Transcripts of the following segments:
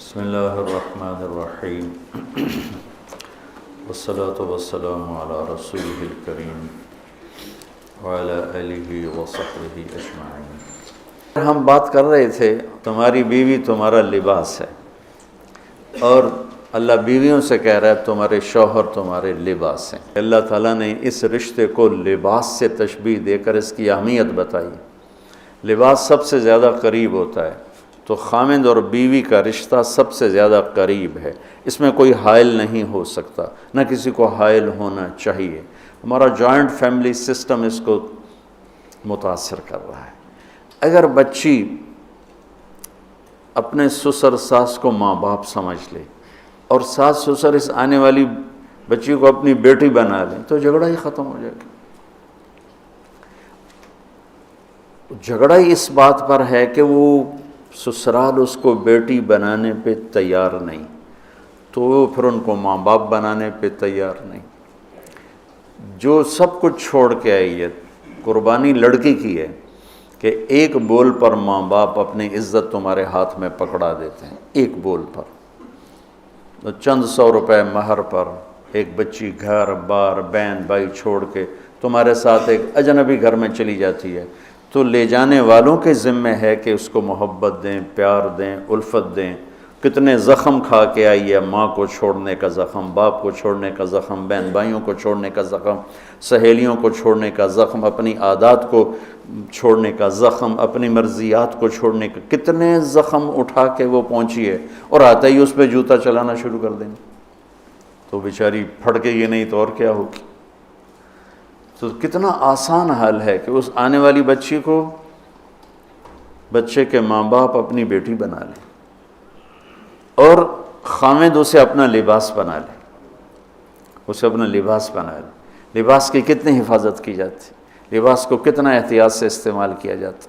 بسم اللہ الرحمن الرحیم والصلاة والسلام علی رسولہ الکریم وعلی آلہ وصحبہ اجمعین۔ ہم بات کر رہے تھے تمہاری بیوی تمہارا لباس ہے، اور اللہ بیویوں سے کہہ رہا ہے تمہارے شوہر تمہارے لباس ہیں۔ اللہ تعالیٰ نے اس رشتے کو لباس سے تشبیہ دے کر اس کی اہمیت بتائی۔ لباس سب سے زیادہ قریب ہوتا ہے، تو خامند اور بیوی کا رشتہ سب سے زیادہ قریب ہے، اس میں کوئی حائل نہیں ہو سکتا، نہ کسی کو حائل ہونا چاہیے۔ ہمارا جوائنٹ فیملی سسٹم اس کو متاثر کر رہا ہے۔ اگر بچی اپنے سسر ساس کو ماں باپ سمجھ لے اور ساس سسر اس آنے والی بچی کو اپنی بیٹی بنا لیں تو جھگڑا ہی ختم ہو جائے گا۔ جھگڑا ہی اس بات پر ہے کہ وہ سسرال اس کو بیٹی بنانے پہ تیار نہیں، تو وہ پھر ان کو ماں باپ بنانے پہ تیار نہیں۔ جو سب کچھ چھوڑ کے آئی ہے، قربانی لڑکی کی ہے کہ ایک بول پر ماں باپ اپنی عزت تمہارے ہاتھ میں پکڑا دیتے ہیں، ایک بول پر، تو چند سو روپے مہر پر ایک بچی گھر بار بہن بھائی چھوڑ کے تمہارے ساتھ ایک اجنبی گھر میں چلی جاتی ہے، تو لے جانے والوں کے ذمہ ہے کہ اس کو محبت دیں، پیار دیں، الفت دیں۔ کتنے زخم کھا کے آئی ہے، ماں کو چھوڑنے کا زخم، باپ کو چھوڑنے کا زخم، بہن بھائیوں کو چھوڑنے کا زخم، سہیلیوں کو چھوڑنے کا زخم، اپنی عادات کو چھوڑنے کا زخم، اپنی مرضیات کو چھوڑنے کا، کتنے زخم اٹھا کے وہ پہنچی ہے، اور آتا ہی اس پہ جوتا چلانا شروع کر دیں تو بیچاری پھڑکے گی نہیں تو اور کیا ہوگی۔ تو کتنا آسان حل ہے کہ اس آنے والی بچی کو بچے کے ماں باپ اپنی بیٹی بنا لیں، اور خامد اسے اپنا لباس بنا لے، اسے اپنا لباس بنا لے۔ لباس کی کتنی حفاظت کی جاتی، لباس کو کتنا احتیاط سے استعمال کیا جاتا،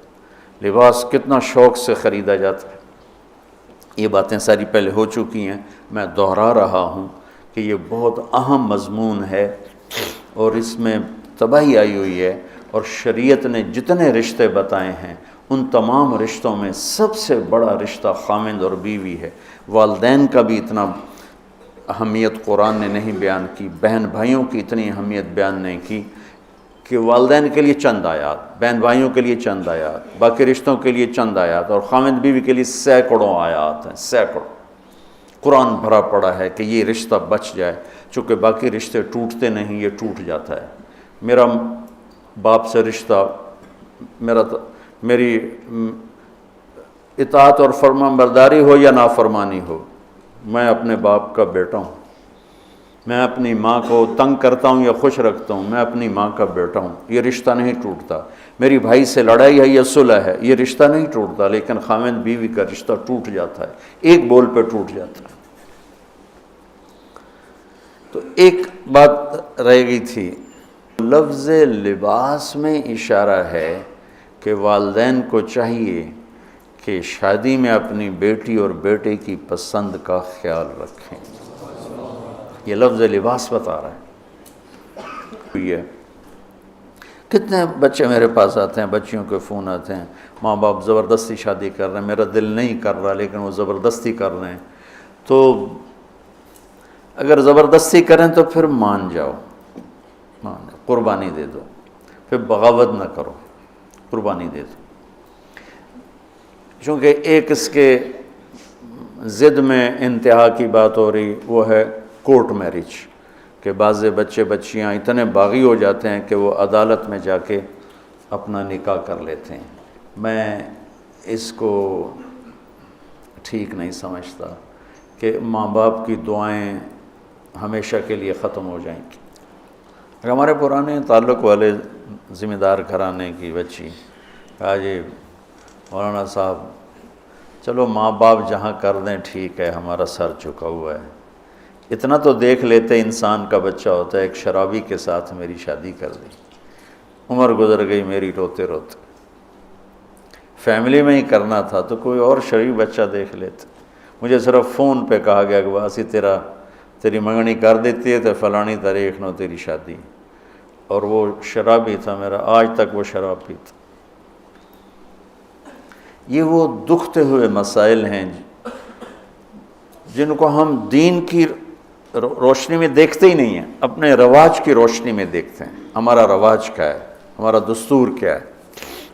لباس کتنا شوق سے خریدا جاتا ہے۔ یہ باتیں ساری پہلے ہو چکی ہیں، میں دہرا رہا ہوں کہ یہ بہت اہم مضمون ہے، اور اس میں تباہی آئی ہوئی ہے، اور شریعت نے جتنے رشتے بتائے ہیں ان تمام رشتوں میں سب سے بڑا رشتہ خامند اور بیوی ہے۔ والدین کا بھی اتنا اہمیت قرآن نے نہیں بیان کی، بہن بھائیوں کی اتنی اہمیت بیان نہیں کی، کہ والدین کے لیے چند آیات، بہن بھائیوں کے لیے چند آیات، باقی رشتوں کے لیے چند آیات، اور خامند بیوی کے لیے سینکڑوں آیات ہیں، سینکڑوں۔ قرآن بھرا پڑا ہے کہ یہ رشتہ بچ جائے، چونکہ باقی رشتے ٹوٹتے نہیں، یہ ٹوٹ جاتا ہے۔ میرا باپ سے رشتہ، میری اطاعت اور فرمان برداری ہو یا نافرمانی ہو، میں اپنے باپ کا بیٹا ہوں۔ میں اپنی ماں کو تنگ کرتا ہوں یا خوش رکھتا ہوں، میں اپنی ماں کا بیٹا ہوں، یہ رشتہ نہیں ٹوٹتا۔ میری بھائی سے لڑائی ہے یا صلح ہے، یہ رشتہ نہیں ٹوٹتا، لیکن خامند بیوی کا رشتہ ٹوٹ جاتا ہے، ایک بول پہ ٹوٹ جاتا ہے۔ تو ایک بات رہ گئی تھی، لفظ لباس میں اشارہ ہے کہ والدین کو چاہیے کہ شادی میں اپنی بیٹی اور بیٹے کی پسند کا خیال رکھیں۔ یہ لفظ لباس بتا رہا ہے۔ کتنے بچے میرے پاس آتے ہیں، بچیوں کے فون آتے ہیں، ماں باپ زبردستی شادی کر رہے ہیں، میرا دل نہیں کر رہا لیکن وہ زبردستی کر رہے ہیں۔ تو اگر زبردستی کریں تو پھر مان جاؤ، قربانی دے دو، پھر بغاوت نہ کرو، قربانی دے دو۔ چونکہ ایک اس کے ضد میں انتہا کی بات ہو رہی، وہ ہے کورٹ میرج، کہ بعض بچے بچیاں اتنے باغی ہو جاتے ہیں کہ وہ عدالت میں جا کے اپنا نکاح کر لیتے ہیں۔ میں اس کو ٹھیک نہیں سمجھتا کہ ماں باپ کی دعائیں ہمیشہ کے لیے ختم ہو جائیں گی۔ ہمارے پرانے تعلق والے ذمہ دار گھرانے کی بچی کہا جی مولانا صاحب چلو ماں باپ جہاں کر دیں ٹھیک ہے، ہمارا سر جھکا ہوا ہے، اتنا تو دیکھ لیتے انسان کا بچہ ہوتا ہے۔ ایک شرابی کے ساتھ میری شادی کر دی، عمر گزر گئی میری روتے روتے، فیملی میں ہی کرنا تھا تو کوئی اور شریف بچہ دیکھ لیتے۔ مجھے صرف فون پہ کہا گیا کہ باسی تیری منگنی کر دیتی ہے تو فلانی تاریخ نو تیری شادی، اور وہ شرابی تھا میرا، آج تک وہ شراب پیتا۔ یہ وہ دکھتے ہوئے مسائل ہیں جن کو ہم دین کی روشنی میں دیکھتے ہی نہیں ہیں، اپنے رواج کی روشنی میں دیکھتے ہیں، ہمارا رواج کیا ہے، ہمارا دستور کیا ہے،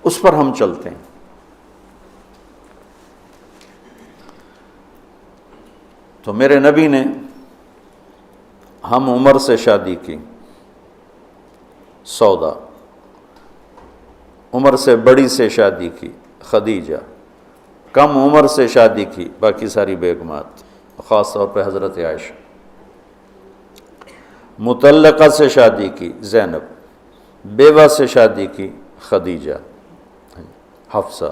اس پر ہم چلتے ہیں۔ تو میرے نبی نے ہم عمر سے شادی کی، سودا، عمر سے بڑی سے شادی کی، خدیجہ، کم عمر سے شادی کی، باقی ساری بیگمات، خاص طور پہ حضرت عائشہ، مطلقہ سے شادی کی، زینب، بیوہ سے شادی کی، خدیجہ، حفصہ،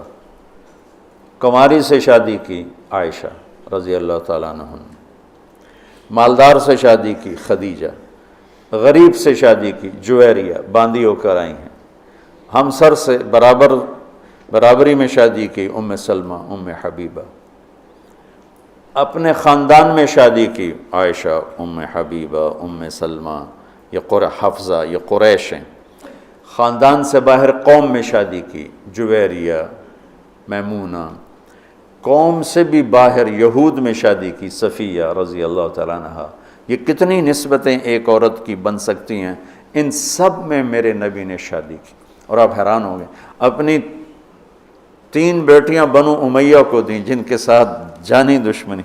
کنواری سے شادی کی، عائشہ رضی اللہ تعالیٰ عنہ، مالدار سے شادی کی، خدیجہ، غریب سے شادی کی، جویریہ، باندھی ہو کر آئی ہیں، ہمسر سے برابری میں شادی کی، ام سلمہ، ام حبیبہ، اپنے خاندان میں شادی کی، عائشہ، ام حبیبہ، ام سلمہ، یہ حفصہ، یہ قریش ہیں، خاندان سے باہر قوم میں شادی کی، جویریہ، میمونہ، قوم سے بھی باہر یہود میں شادی کی، صفیہ رضی اللہ تعالیٰ عنہ۔ یہ کتنی نسبتیں ایک عورت کی بن سکتی ہیں، ان سب میں میرے نبی نے شادی کی۔ اور آپ حیران ہوں گے، اپنی 3 بیٹیاں بنو امیہ کو دیں جن کے ساتھ جانی دشمنی،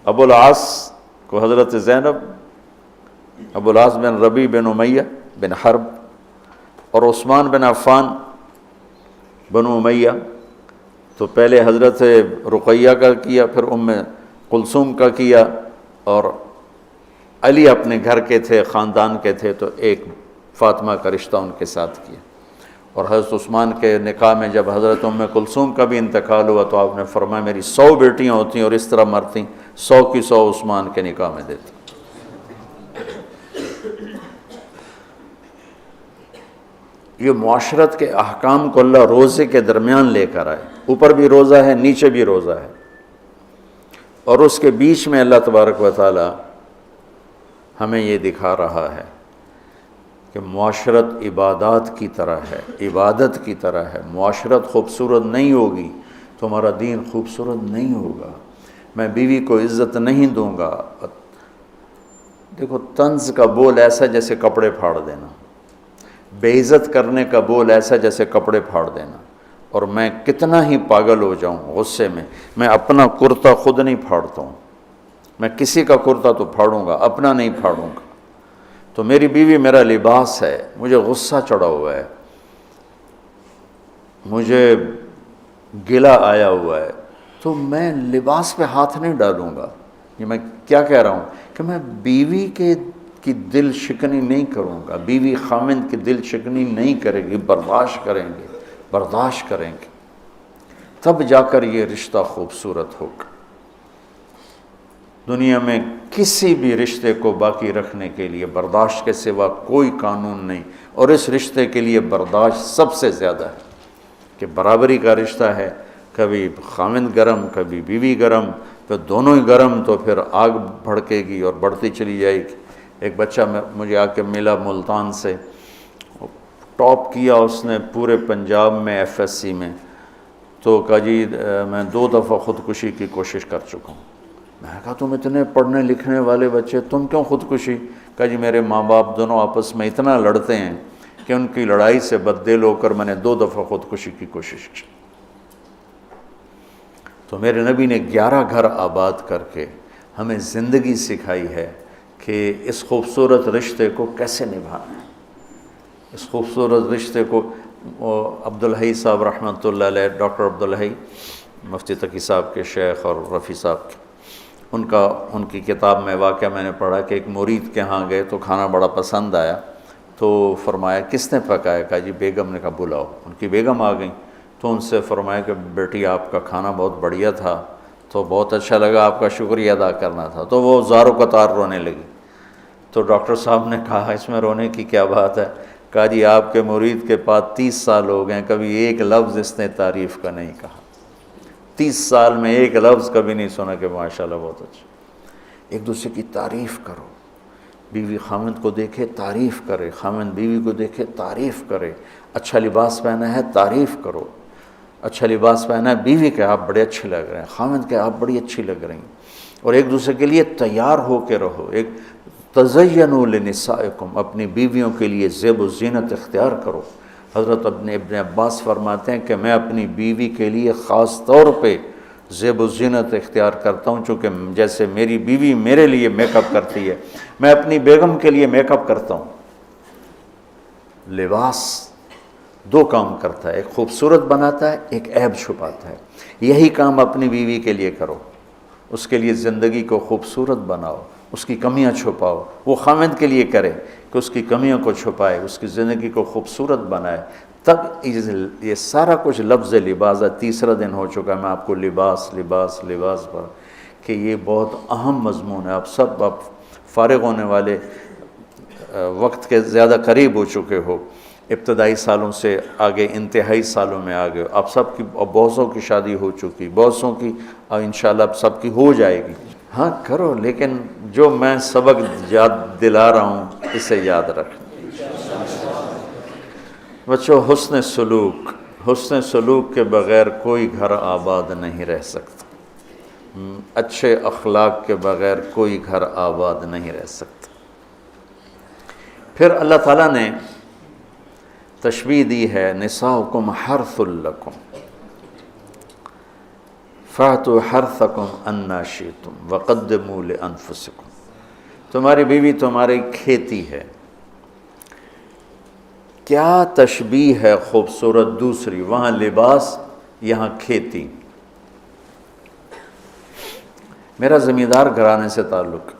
ابو العاص کو حضرت زینب، ابو العاص بن ربیع بن امیہ بن حرب، اور عثمان بن عفان بنو امیہ، تو پہلے حضرت رقیہ کا کیا، پھر ام کلثوم کا کیا، اور علی اپنے گھر کے تھے، خاندان کے تھے، تو ایک فاطمہ کا رشتہ ان کے ساتھ کیا۔ اور حضرت عثمان کے نکاح میں جب حضرت ام کلثوم کا بھی انتقال ہوا تو آپ نے فرمایا میری 100 بیٹیاں ہوتیں اور اس طرح مرتیں، 100 کی 100 عثمان کے نکاح میں دیتی۔ یہ معاشرت کے احکام کو اللہ روزے کے درمیان لے کر آئے، اوپر بھی روزہ ہے، نیچے بھی روزہ ہے، اور اس کے بیچ میں اللہ تبارک و تعالی ہمیں یہ دکھا رہا ہے کہ معاشرت عبادات کی طرح ہے، عبادت کی طرح ہے۔ معاشرت خوبصورت نہیں ہوگی تو ہمارا دین خوبصورت نہیں ہوگا۔ میں بیوی کو عزت نہیں دوں گا، دیکھو طنز کا بول ایسا جیسے کپڑے پھاڑ دینا، بے عزت کرنے کا بول ایسا جیسے کپڑے پھاڑ دینا۔ اور میں کتنا ہی پاگل ہو جاؤں غصے میں اپنا کرتا خود نہیں پھاڑتا ہوں، میں کسی کا کرتا تو پھاڑوں گا، اپنا نہیں پھاڑوں گا۔ تو میری بیوی میرا لباس ہے، مجھے غصہ چڑھا ہوا ہے، مجھے گلہ آیا ہوا ہے، تو میں لباس پہ ہاتھ نہیں ڈالوں گا۔ یہ میں کیا کہہ رہا ہوں کہ میں بیوی کی دل شکنی نہیں کروں گا، بیوی خامند کی دل شکنی نہیں کرے گی، برداشت کریں گے، تب جا کر یہ رشتہ خوبصورت ہوگا۔ دنیا میں کسی بھی رشتے کو باقی رکھنے کے لیے برداشت کے سوا کوئی قانون نہیں، اور اس رشتے کے لیے برداشت سب سے زیادہ ہے کہ برابری کا رشتہ ہے، کبھی خامند گرم کبھی بیوی گرم، پھر دونوں ہی گرم تو پھر آگ بھڑکے گی اور بڑھتی چلی جائے گی۔ ایک بچہ مجھے آ کے ملا ملتان سے، ٹاپ کیا اس نے پورے پنجاب میں FSC میں، تو کہا جی میں 2 دفعہ خودکشی کی کوشش کر چکا ہوں۔ میں نے کہا تم اتنے پڑھنے لکھنے والے بچے تم کیوں خودکشی؟ کہا جی میرے ماں باپ دونوں آپس میں اتنا لڑتے ہیں کہ ان کی لڑائی سے بددل ہو کر میں نے 2 دفعہ خودکشی کی کوشش کی۔ تو میرے نبی نے 11 گھر آباد کر کے ہمیں زندگی سکھائی ہے کہ اس خوبصورت رشتے کو کیسے نبھانا ہے۔ اس خوبصورت رشتے کو عبدالحی صاحب رحمۃ اللہ علیہ، ڈاکٹر عبدالحی مفتی تقی صاحب کے شیخ اور رفیع صاحب کے، ان کی کتاب میں واقعہ میں نے پڑھا کہ ایک مرید کے ہاں گئے تو کھانا بڑا پسند آیا، تو فرمایا کس نے پکایا؟ کہا جی بیگم نے کہا بلاؤ۔ ان کی بیگم آ گئیں تو ان سے فرمایا کہ بیٹی آپ کا کھانا بہت بڑھیا تھا، تو بہت اچھا لگا، آپ کا شکریہ ادا کرنا تھا۔ تو وہ زارو قطار رونے لگی۔ تو ڈاکٹر صاحب نے کہا اس میں رونے کی کیا بات ہے؟ کہا جی آپ کے مرید کے پاس 30 سال ہو گئے، کبھی ایک لفظ اس نے تعریف کا نہیں کہا، 30 سال میں ایک لفظ کبھی نہیں سنا کہ ماشاءاللہ بہت اچھا۔ ایک دوسرے کی تعریف کرو، بیوی خامند کو دیکھے تعریف کرے، خامند بیوی کو دیکھے تعریف کرے، اچھا لباس پہنا ہے تعریف کرو، اچھا لباس پہنا ہے، بیوی کہ آپ بڑے اچھے لگ رہے ہیں، خاوند کہ آپ بڑی اچھی لگ رہی ہیں، اور ایک دوسرے کے لیے تیار ہو کے رہو. ایک تزینوا لنسائکم، اپنی بیویوں کے لیے زیب و زینت اختیار کرو. حضرت ابن عباس فرماتے ہیں کہ میں اپنی بیوی کے لیے خاص طور پہ زیب و زینت اختیار کرتا ہوں، چونکہ جیسے میری بیوی میرے لیے میک اپ کرتی ہے، میں اپنی بیگم کے لیے میک اپ کرتا ہوں. لباس دو کام کرتا ہے، ایک خوبصورت بناتا ہے، ایک عیب چھپاتا ہے. یہی کام اپنی بیوی کے لیے کرو، اس کے لیے زندگی کو خوبصورت بناؤ، اس کی کمیاں چھپاؤ. وہ خاوند کے لیے کرے کہ اس کی کمیوں کو چھپائے، اس کی زندگی کو خوبصورت بنائے. تب یہ سارا کچھ لفظ لباس ہے. تیسرا دن ہو چکا ہے میں آپ کو لباس لباس لباس پر، کہ یہ بہت اہم مضمون ہے. آپ سب اب فارغ ہونے والے وقت کے زیادہ قریب ہو چکے ہو، ابتدائی سالوں سے آگے انتہائی سالوں میں آگے. آپ سب کی بہت سو کی شادی ہو چکی، بہت سو کی انشاءاللہ اب سب کی ہو جائے گی. ہاں کرو، لیکن جو میں سبق یاد دلا رہا ہوں اسے یاد رکھنا. بچوں، حسن سلوک کے بغیر کوئی گھر آباد نہیں رہ سکتا. اچھے اخلاق کے بغیر کوئی گھر آباد نہیں رہ سکتا. پھر اللہ تعالیٰ نے تشبیہ دی ہے، نساؤکم حرث لکم فأتوا حرثکم انا شئتم وقدموا لانفسکم. تمہاری بیوی تمہاری کھیتی ہے. کیا تشبیہ ہے خوبصورت دوسری، وہاں لباس یہاں کھیتی. میرا زمیندار گھرانے سے تعلق،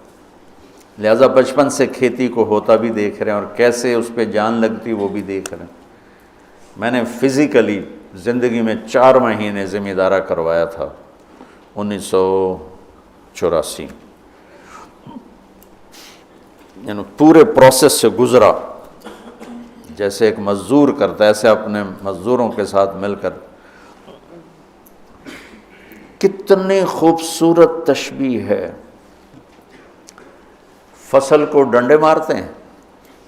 لہذا بچپن سے کھیتی کو ہوتا بھی دیکھ رہے ہیں اور کیسے اس پہ جان لگتی وہ بھی دیکھ رہے ہیں. میں نے فزیکلی زندگی میں 4 مہینے زمیندارہ کروایا تھا 1984، یعنی پورے پروسیس سے گزرا. جیسے ایک مزدور کرتا ہے ایسے اپنے مزدوروں کے ساتھ مل کر. کتنی خوبصورت تشبیہ ہے. فصل کو ڈنڈے مارتے ہیں،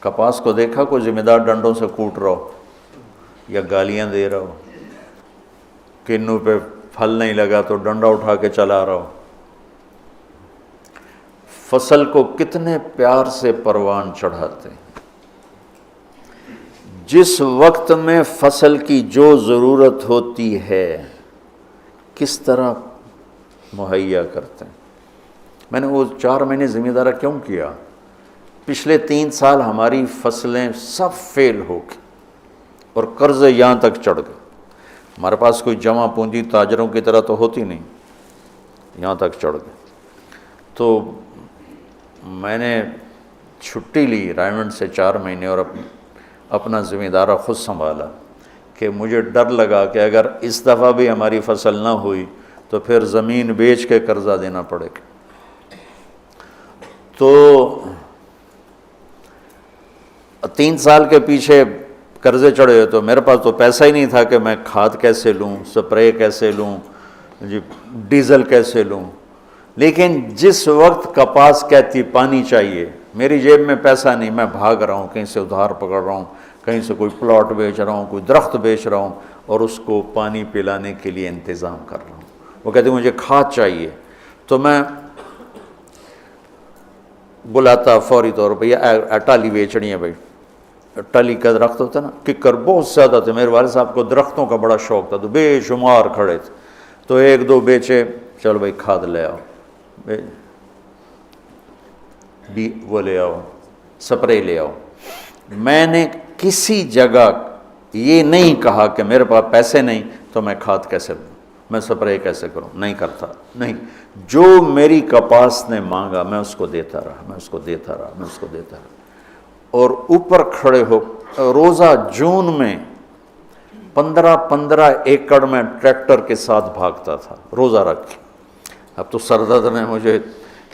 کپاس کو دیکھا کوئی ذمہ دار ڈنڈوں سے کوٹ رہا ہو یا گالیاں دے رہا ہو، کنوں پہ پھل نہیں لگا تو ڈنڈا اٹھا کے چلا رہا ہو. فصل کو کتنے پیار سے پروان چڑھاتے ہیں. جس وقت میں فصل کی جو ضرورت ہوتی ہے کس طرح مہیا کرتے ہیں. میں نے وہ 4 مہینے زمیندارہ کیوں کیا؟ پچھلے 3 سال ہماری فصلیں سب فیل ہو گئی اور قرضے یہاں تک چڑھ گئے. ہمارے پاس کوئی جمع پونجی تاجروں کی طرح تو ہوتی نہیں، یہاں تک چڑھ گئے. تو میں نے چھٹی لی رائمنڈ سے 4 مہینے اور اپنا زمیندارہ خود سنبھالا، کہ مجھے ڈر لگا کہ اگر اس دفعہ بھی ہماری فصل نہ ہوئی تو پھر زمین بیچ کے قرضہ دینا پڑے گا. تو 3 سال کے پیچھے قرضے چڑھے ہوئے، تو میرے پاس تو پیسہ ہی نہیں تھا کہ میں کھاد کیسے لوں، سپرے کیسے لوں، ڈیزل کیسے لوں. لیکن جس وقت کپاس کہتی پانی چاہیے، میری جیب میں پیسہ نہیں، میں بھاگ رہا ہوں، کہیں سے ادھار پکڑ رہا ہوں، کہیں سے کوئی پلاٹ بیچ رہا ہوں، کوئی درخت بیچ رہا ہوں اور اس کو پانی پلانے کے لیے انتظام کر رہا ہوں. وہ کہتے ہیں مجھے کھاد چاہیے، تو میں بلاتا فوری طور پہ، یہ ٹالی بیچنی ہے بھائی. ٹالی کا درخت ہوتا ہے نا، ککر بہت زیادہ تھے. میرے والد صاحب کو درختوں کا بڑا شوق تھا، تو بے شمار کھڑے تھے. تو 1-2 بیچے، چلو بھائی کھاد لے آؤ، وہ لے آؤ، سپرے لے آؤ. میں نے کسی جگہ یہ نہیں کہا کہ میرے پاس پیسے نہیں تو میں کھاد کیسے لوں، میں سپرے کیسے کروں. نہیں کرتا، نہیں. جو میری کپاس نے مانگا میں اس کو دیتا رہا، میں اس کو دیتا رہا، میں اس کو دیتا رہا. اور اوپر کھڑے ہو روزہ جون میں 15 ایکڑ میں ٹریکٹر کے ساتھ بھاگتا تھا روزہ رکھ کے. اب تو سردرد نے مجھے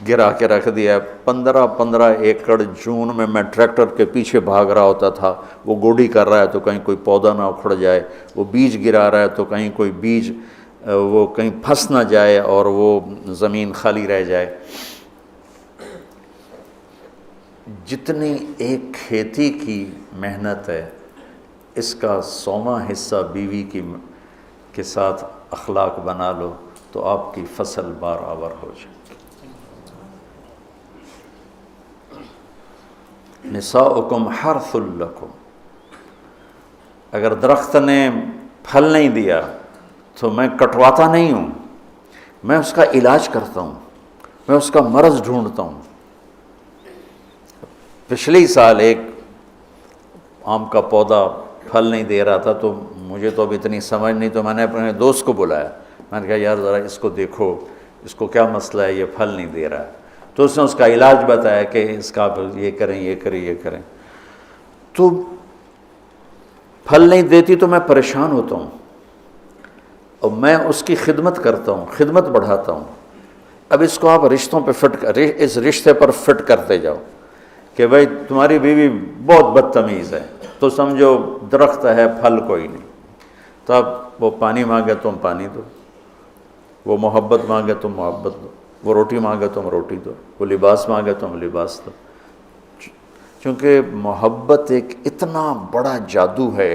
گرا کے رکھ دیا ہے. 15 ایکڑ جون میں ٹریکٹر کے پیچھے بھاگ رہا ہوتا تھا. وہ گوڈی کر رہا ہے تو کہیں کوئی پودا نہ اکھڑ جائے، وہ بیج گرا رہا ہے تو کہیں کوئی بیج وہ کہیں پھنس نہ جائے اور وہ زمین خالی رہ جائے. جتنی ایک کھیتی کی محنت ہے اس کا 100واں حصہ بیوی کے ساتھ اخلاق بنا لو تو آپ کی فصل برابر ہو جائے. نساؤکم حرث لکم، اگر درخت نے پھل نہیں دیا تو میں کٹواتا نہیں ہوں، میں اس کا علاج کرتا ہوں، میں اس کا مرض ڈھونڈتا ہوں. پچھلے سال ایک آم کا پودا پھل نہیں دے رہا تھا، تو مجھے تو اب اتنی سمجھ نہیں، تو میں نے اپنے دوست کو بلایا، میں نے کہا یار ذرا اس کو دیکھو، اس کو کیا مسئلہ ہے، یہ پھل نہیں دے رہا ہے. تو اس نے اس کا علاج بتایا کہ اس کا یہ کریں یہ کریں یہ کریں. تو پھل نہیں دیتی تو میں پریشان ہوتا ہوں، اور میں اس کی خدمت کرتا ہوں، خدمت بڑھاتا ہوں. اب اس کو آپ رشتوں پہ اس رشتے پر فٹ کرتے جاؤ کہ بھائی تمہاری بیوی بہت بدتمیز ہے، تو سمجھو درخت ہے پھل کوئی نہیں. تو اب وہ پانی مانگے تم پانی دو، وہ محبت مانگے تم محبت دو، وہ روٹی مانگے تم روٹی دو، وہ لباس مانگے تم لباس دو. چونکہ محبت ایک اتنا بڑا جادو ہے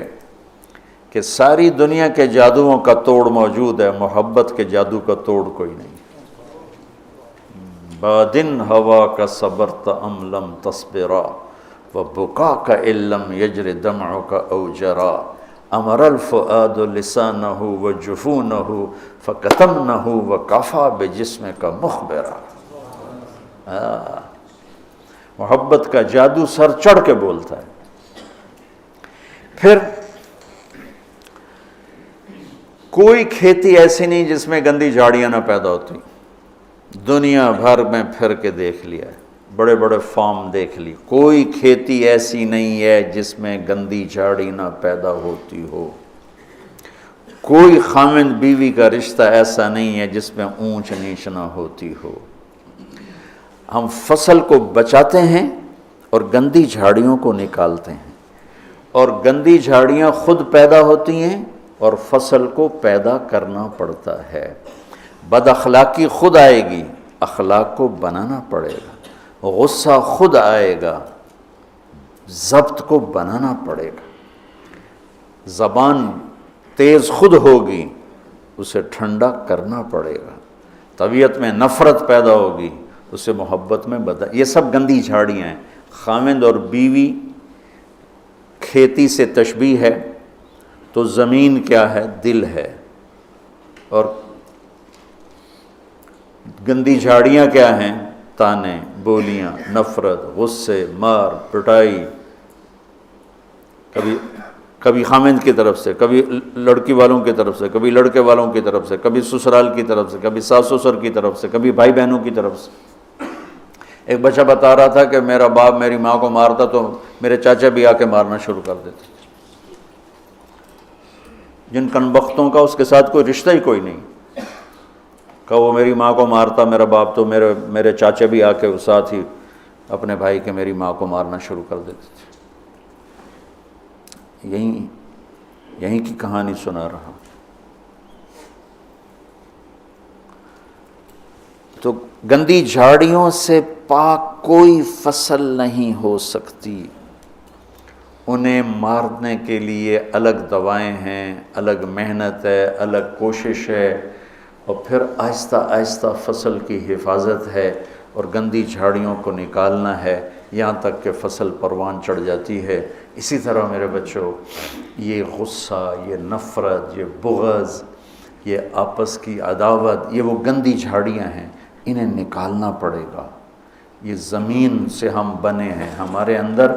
کہ ساری دنیا کے جادوؤں کا توڑ موجود ہے، محبت کے جادو کا توڑ کوئی نہیں. بادن ہوا کا صبرت ام لم تصبرا وبکا کا علم یجر دمع کا اوجرا امر الفؤاد لسانہ وجفونہ فکتمنہ وکفا بجسم کا مخبرا. محبت کا جادو سر چڑھ کے بولتا ہے. پھر کوئی کھیتی ایسی نہیں جس میں گندی جھاڑیاں نہ پیدا ہوتی. دنیا بھر میں پھر کے دیکھ لیا ہے، بڑے بڑے فارم دیکھ لی، کوئی کھیتی ایسی نہیں ہے جس میں گندی جھاڑی نہ پیدا ہوتی ہو. کوئی خامند بیوی کا رشتہ ایسا نہیں ہے جس میں اونچ نیچ نہ ہوتی ہو. ہم فصل کو بچاتے ہیں اور گندی جھاڑیوں کو نکالتے ہیں، اور گندی جھاڑیاں خود پیدا ہوتی ہیں اور فصل کو پیدا کرنا پڑتا ہے. بد اخلاقی خود آئے گی، اخلاق کو بنانا پڑے گا. غصہ خود آئے گا، ضبط کو بنانا پڑے گا. زبان تیز خود ہوگی، اسے ٹھنڈا کرنا پڑے گا. طبیعت میں نفرت پیدا ہوگی، اسے محبت میں بدل. یہ سب گندی جھاڑیاں ہیں. خامند اور بیوی کھیتی سے تشبیہ ہے، تو زمین کیا ہے؟ دل ہے. اور گندی جھاڑیاں کیا ہیں؟ تانے، بولیاں، نفرت، غصے، مار پٹائی، کبھی خامند کی طرف سے، کبھی لڑکی والوں کی طرف سے، کبھی لڑکے والوں کی طرف سے، کبھی سسرال کی طرف سے، کبھی ساس سسر کی طرف سے، کبھی بھائی بہنوں کی طرف سے. ایک بچہ بتا رہا تھا کہ میرا باپ میری ماں کو مارتا تو میرے چاچا بھی آ کے مارنا شروع کر دیتے. جن کنبختوں کا اس کے ساتھ کوئی رشتہ ہی کوئی نہیں، کہ وہ میری ماں کو مارتا میرا باپ، تو میرے چاچا بھی آ کے ساتھ ہی اپنے بھائی کے میری ماں کو مارنا شروع کر دیتے تھے. یہیں کی کہانی سنا رہا. تو گندی جھاڑیوں سے پاک کوئی فصل نہیں ہو سکتی. انہیں مارنے کے لیے الگ دوائیں ہیں، الگ محنت ہے، الگ کوشش ہے، اور پھر آہستہ آہستہ فصل کی حفاظت ہے اور گندی جھاڑیوں کو نکالنا ہے، یہاں تک کہ فصل پروان چڑھ جاتی ہے. اسی طرح میرے بچوں، یہ غصہ، یہ نفرت، یہ بغض، یہ آپس کی عداوت، یہ وہ گندی جھاڑیاں ہیں، انہیں نکالنا پڑے گا. یہ زمین سے ہم بنے ہیں، ہمارے اندر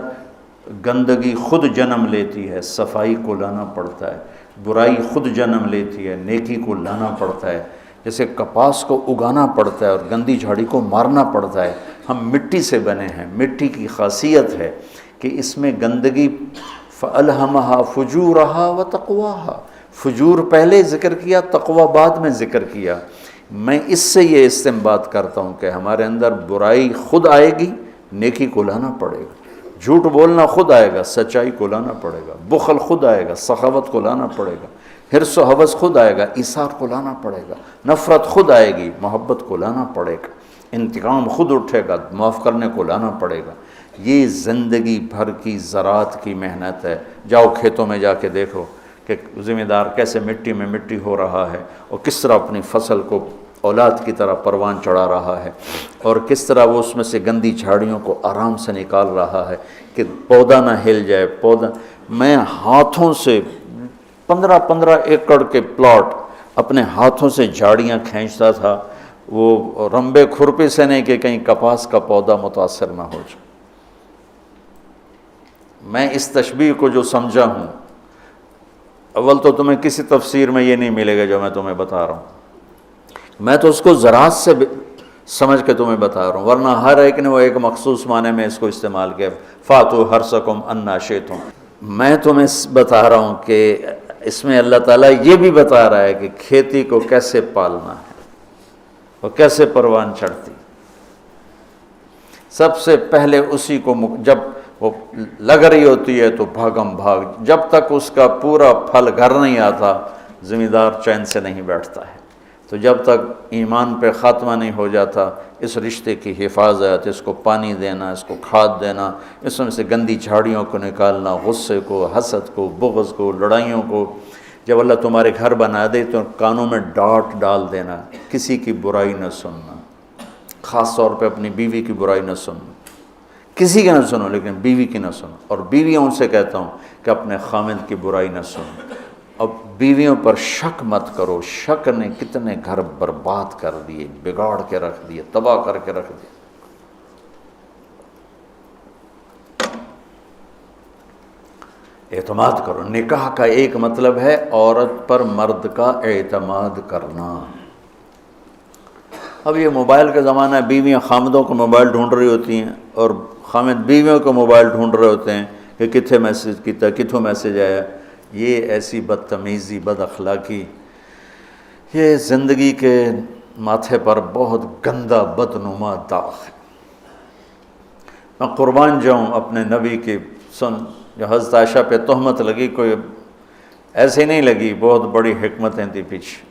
گندگی خود جنم لیتی ہے، صفائی کو لانا پڑتا ہے. برائی خود جنم لیتی ہے، نیکی کو لانا پڑتا ہے. جیسے کپاس کو اگانا پڑتا ہے اور گندی جھاڑی کو مارنا پڑتا ہے. ہم مٹی سے بنے ہیں. مٹی کی خاصیت ہے کہ اس میں گندگی فَأَلْهَمَهَا فُجُورَهَا وَتَقْوَاهَا، فجور پہلے ذکر کیا، تقوی بعد میں ذکر کیا. میں اس سے یہ استنباط کرتا ہوں کہ ہمارے اندر برائی خود آئے گی، نیکی کو لانا پڑے گا. جھوٹ بولنا خود آئے گا، سچائی کو لانا پڑے گا. بخل خود آئے گا، سخاوت کو لانا پڑے گا. حرص و حوث خود آئے گا، ایثار کو لانا پڑے گا. نفرت خود آئے گی، محبت کو لانا پڑے گا. انتقام خود اٹھے گا، معاف کرنے کو لانا پڑے گا. یہ زندگی بھر کی زراعت کی محنت ہے. جاؤ کھیتوں میں جا کے دیکھو کہ ذمہ دار کیسے مٹی میں مٹی ہو رہا ہے اور کس طرح اپنی فصل کو اولاد کی طرح پروان چڑھا رہا ہے، اور کس طرح وہ اس میں سے گندی جھاڑیوں کو آرام سے نکال رہا ہے کہ پودا نہ ہل جائے۔ پودا میں ہاتھوں سے 15 ایکڑ کے پلاٹ اپنے ہاتھوں سے جھاڑیاں کھینچتا تھا، وہ رمبے کھرپی سے نہیں کہ کہیں کپاس کا پودا متاثر نہ ہو جائے۔ میں اس تشبیہ کو جو سمجھا ہوں، اول تو تمہیں کسی تفسیر میں یہ نہیں ملے گا جو میں تمہیں بتا رہا ہوں، میں تو اس کو زراعت سے سمجھ کے تمہیں بتا رہا ہوں، ورنہ ہر ایک نے وہ ایک مخصوص معنی میں اس کو استعمال کیا، فاتو حرثکم انا شئتم۔ میں تمہیں بتا رہا ہوں کہ اس میں اللہ تعالیٰ یہ بھی بتا رہا ہے کہ کھیتی کو کیسے پالنا ہے اور کیسے پروان چڑھتی۔ سب سے پہلے اسی کو جب وہ لگ رہی ہوتی ہے تو بھاگم بھاگ، جب تک اس کا پورا پھل گھر نہیں آتا ذمہ دار چین سے نہیں بیٹھتا ہے۔ تو جب تک ایمان پہ خاتمہ نہیں ہو جاتا، اس رشتے کی حفاظت، اس کو پانی دینا، اس کو کھاد دینا، اس میں سے گندی جھاڑیوں کو نکالنا، غصے کو، حسد کو، بغض کو، لڑائیوں کو، جب اللہ تمہارے گھر بنا دے تو کانوں میں ڈانٹ ڈال دینا، کسی کی برائی نہ سننا، خاص طور پہ اپنی بیوی کی برائی نہ سننا، کسی کی نہ سنو لیکن بیوی کی نہ سنو، اور بیویوں سے کہتا ہوں کہ اپنے خامند کی برائی نہ سنو۔ اب بیویوں پر شک مت کرو، شک نے کتنے گھر برباد کر دیے، بگاڑ کے رکھ دیے، تباہ کر کے رکھ دیے۔ اعتماد کرو۔ نکاح کا ایک مطلب ہے عورت پر مرد کا اعتماد کرنا۔ اب یہ موبائل کا زمانہ ہے، بیویاں خامدوں کو موبائل ڈھونڈ رہی ہوتی ہیں اور خامد بیویوں کو موبائل ڈھونڈ رہے ہوتے ہیں کہ کتھے میسج کیتا، کتھوں میسج آیا۔ یہ ایسی بدتمیزی، بد اخلاقی، یہ زندگی کے ماتھے پر بہت گندا بدنما داغ ہے۔ میں قربان جاؤں اپنے نبی کی سن، جو حضرت عائشہ پہ تہمت لگی کوئی ایسے نہیں لگی، بہت بڑی حکمتیں تھی پیچھے،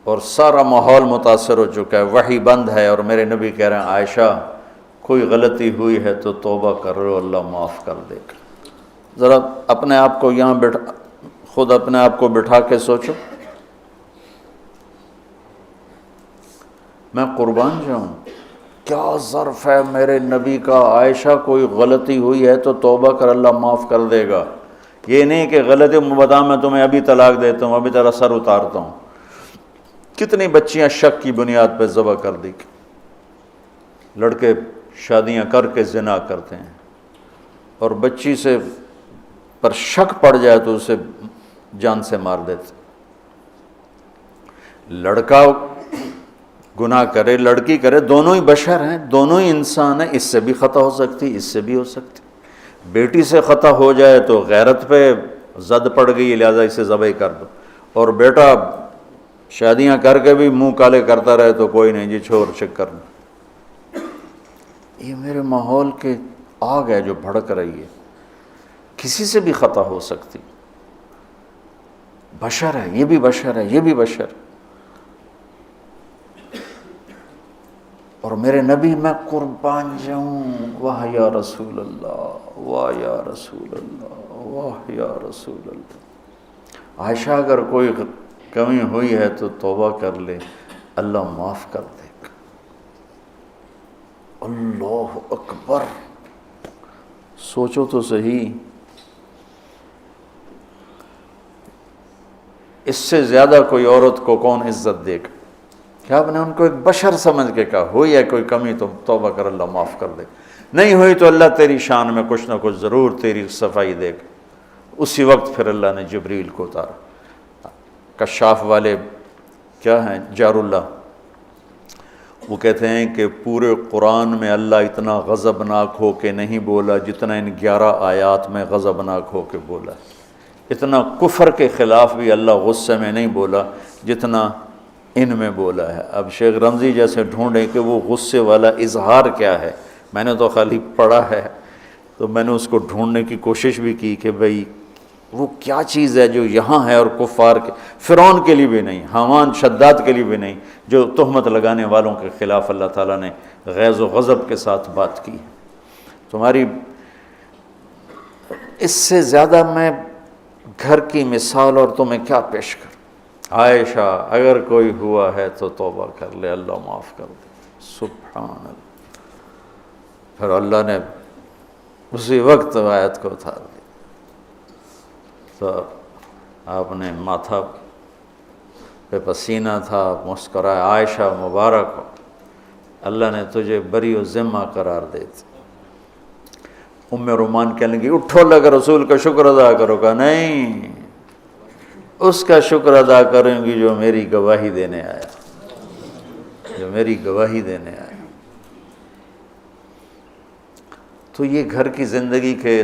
اور سارا ماحول متاثر ہو چکا ہے، وحی بند ہے، اور میرے نبی کہہ رہے ہیں عائشہ کوئی غلطی ہوئی ہے تو توبہ کر لو، اللہ معاف کر دے گا۔ ذرا اپنے آپ کو یہاں خود اپنے آپ کو بٹھا کے سوچو۔ میں قربان جاؤں، کیا ظرف ہے میرے نبی کا، عائشہ کوئی غلطی ہوئی ہے تو توبہ کر، اللہ معاف کر دے گا۔ یہ نہیں کہ غلطی بتا میں تمہیں ابھی طلاق دیتا ہوں، ابھی تیرا سر اتارتا ہوں۔ کتنی بچیاں شک کی بنیاد پہ ذبح کر دی، لڑکے شادیاں کر کے زنا کرتے ہیں، اور بچی سے پر شک پڑ جائے تو اسے جان سے مار دیتے۔ لڑکا گناہ کرے، لڑکی کرے، دونوں ہی بشر ہیں، دونوں ہی انسان ہیں، اس سے بھی خطا ہو سکتی، اس سے بھی ہو سکتی۔ بیٹی سے خطا ہو جائے تو غیرت پہ زد پڑ گئی لہذا اسے ذبح کر دو، اور بیٹا شادیاں کر کے بھی منہ کالے کرتا رہے تو کوئی نہیں جی چھوڑ چک کرنا۔ یہ میرے ماحول کے آگ ہے جو بھڑک رہی ہے، کسی سے بھی خطا ہو سکتی، بشر ہے، یہ بھی بشر ہے، یہ بھی بشر۔ اور میرے نبی، میں قربان جاؤں، واہ یا رسول اللہ، واہ یا رسول اللہ، واہ یا رسول اللہ۔ عائشہ اگر کوئی کمی ہوئی ہے تو توبہ کر لے، اللہ معاف کر دے گا۔ اللہ اکبر، سوچو تو صحیح، اس سے زیادہ کوئی عورت کو کون عزت دے گا؟ کہ آپ نے ان کو ایک بشر سمجھ کے کہا، ہوئی ہے کوئی کمی تو توبہ کر، اللہ معاف کر دے گا، نہیں ہوئی تو اللہ تیری شان میں کچھ نہ کچھ ضرور تیری صفائی دے گا۔ اسی وقت پھر اللہ نے جبریل کو اتارا۔ کشاف والے کیا ہیں، جار اللہ، وہ کہتے ہیں کہ پورے قرآن میں اللہ اتنا غضبناک ہو کے نہیں بولا جتنا ان 11 آیات میں غضبناک ہو کے بولا۔ اتنا کفر کے خلاف بھی اللہ غصے میں نہیں بولا جتنا ان میں بولا ہے۔ اب شیخ رمضی جیسے ڈھونڈیں کہ وہ غصے والا اظہار کیا ہے، میں نے تو خالی پڑھا ہے، تو میں نے اس کو ڈھونڈنے کی کوشش بھی کی کہ بھئی وہ کیا چیز ہے جو یہاں ہے اور کفار کے، فرعون کے لیے بھی نہیں، حامان شداد کے لیے بھی نہیں، جو تہمت لگانے والوں کے خلاف اللہ تعالیٰ نے غیظ و غضب کے ساتھ بات کی ہے۔ تمہاری اس سے زیادہ میں گھر کی مثال اور تمہیں کیا پیش کر. عائشہ اگر کوئی ہوا ہے تو توبہ کر لے، اللہ معاف کر دے. سبحان اللہ. پھر اللہ نے اسی وقت آیت کو اتار دی. تو آپ نے ماتھا پہ پسینہ تھا، مسکرائے. عائشہ مبارک ہو، اللہ نے تجھے بری و ذمہ قرار دے دی. ام رومان کہنے لگی اٹھو، اللہ کے رسول کا شکر ادا کرو. کہ نہیں، اس کا شکر ادا کریں گی جو میری گواہی دینے آیا، جو میری گواہی دینے آیا. تو یہ گھر کی زندگی کے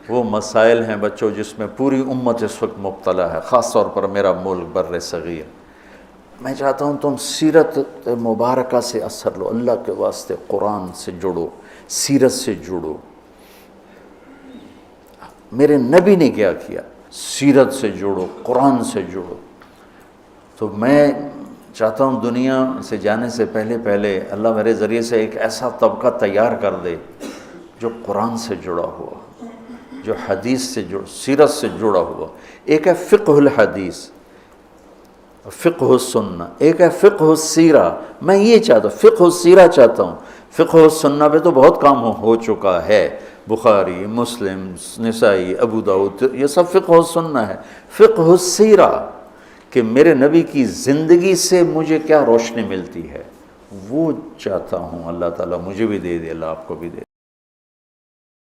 وہ مسائل ہیں بچوں جس میں پوری امت اس وقت مبتلا ہے، خاص طور پر میرا ملک بر صغیر. میں چاہتا ہوں تم سیرت مبارکہ سے اثر لو، اللہ کے واسطے قرآن سے جڑو، سیرت سے جڑو. میرے نبی نے کیا کیا؟ سیرت سے جڑو، قرآن سے جڑو. تو میں چاہتا ہوں دنیا سے جانے سے پہلے اللہ میرے ذریعے سے ایک ایسا طبقہ تیار کر دے جو قرآن سے جڑا ہوا، جو حدیث سے سیرت سے جڑا ہوا. ایک ہے فقہ الحدیث، فقہ السنہ، ایک ہے فقہ السیرہ. میں یہ چاہتا ہوں، فقہ السیرہ چاہتا ہوں. فقہ السنہ پہ تو بہت کام ہو چکا ہے، بخاری، مسلم، نسائی، ابو داؤد، یہ سب فقہ السنہ ہے. فقہ السیرہ کہ میرے نبی کی زندگی سے مجھے کیا روشنی ملتی ہے، وہ چاہتا ہوں. اللہ تعالیٰ مجھے بھی دے دے، اللہ آپ کو بھی دے.